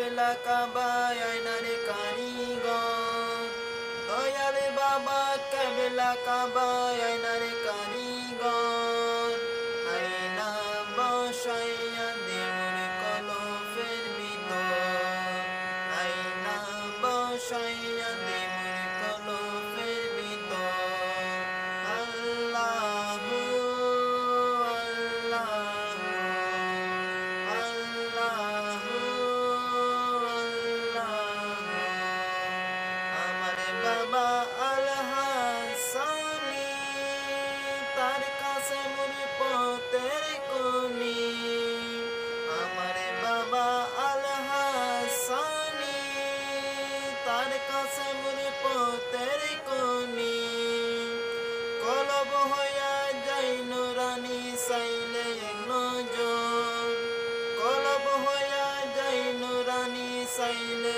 কেবলা কাবা আয়নার কারিগর দয়াল বাবা কেবলা কাবা আয়নার কারিগর আয়না বসাইয়া দেউর কলফের ভিতর আয়না বসাইয়া দেউর কলফের ভিতর আল্লাহু আল্লাহু আল্লাহু আল্লাহু আমার বাবা আল হাসানি তার কাছে মোর পথের কোনি আমার বাবা আল হাসানি তার কাছে মোর পথের কোনি কলব হইয়া যাই নুরানি চাইলে এক নজর কলব হইয়া যাই নুরানি চাইলে